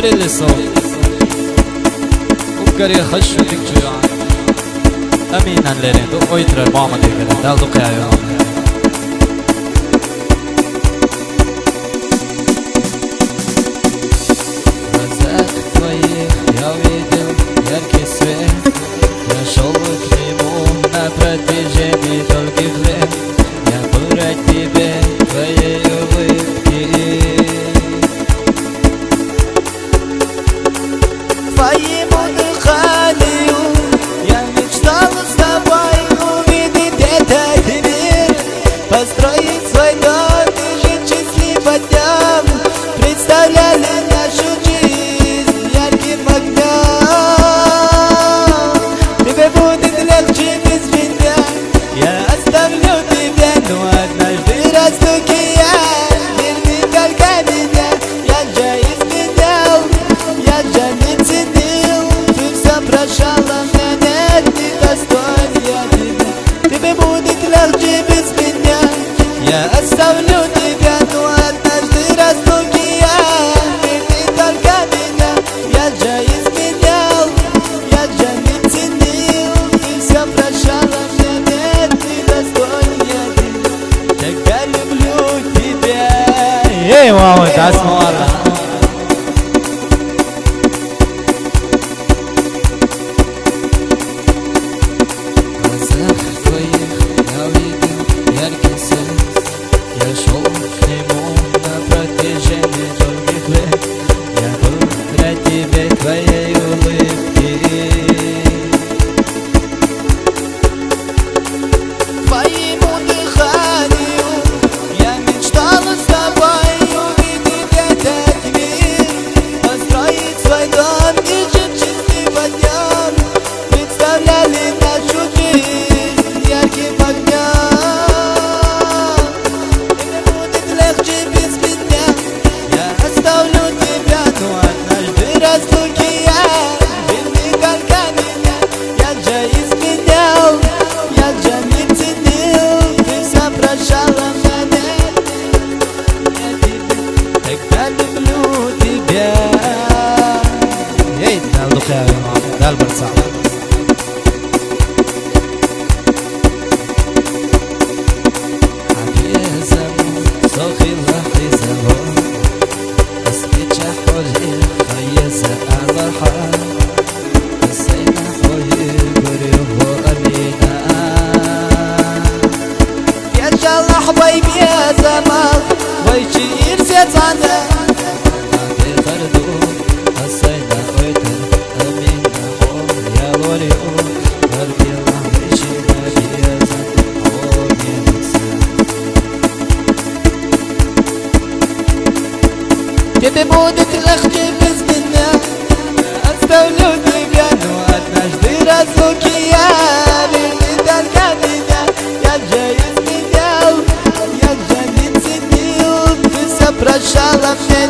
اللي صوت وبقري خشو تكجو أمينا لرين دو أويتر ماما ديكرين دال دو قيايو Razak твоих я видел яркий свет Я шел к нему на протяжении долгих лет Я был рад тебе, твоей улыбки Твоему дыханию Я мечтал с тобой увидеть этот мир Построить свой дом и жить счастливо днем Представляли нашу жизнь ярким огнем Тебе будет легче без меня Я оставлю тебя, но однажды разлуки я Верни только меня, я же изменял Я же не ценил, ты все прощала меня Не достоин я тебя Тебе будет легче без меня Я оставлю тебя, но однажды разлуки я Верни только меня, я же изменял Я же не ценил, ты все прощала меня Не достоин я тебя Тогда люблю тебя Эй, мама, да смола Я шел к нему на протяжении долгих лет Я был рад тебе, твоей улыбки Твоему дыханию Я мечтал с тобой увидеть этот мир Построить свой дом и жить счастливо днем Представляли нашу жизнь ярким огнем Разлуки я, верни только меня Я же изменял, я же не ценил Ты все прощала меня Тогда люблю тебя Эй, дал духая, дал борца Обезому, сохила ты завод Освеча холли خيزة البحر قصينا خوي قريبو أمينا يا شالله حبايبي يا زمان ويشي يرسيت عنه نادي خردو قصينا خويتر أمينا يا وريو قلبي الله ويشي نبي يا زمان حومي نكسر Тебе будет легче без меня Оставлю тебя, но однажды разлуки я Верни только меня, я же изменял Я же не ценил, ты все прощала мне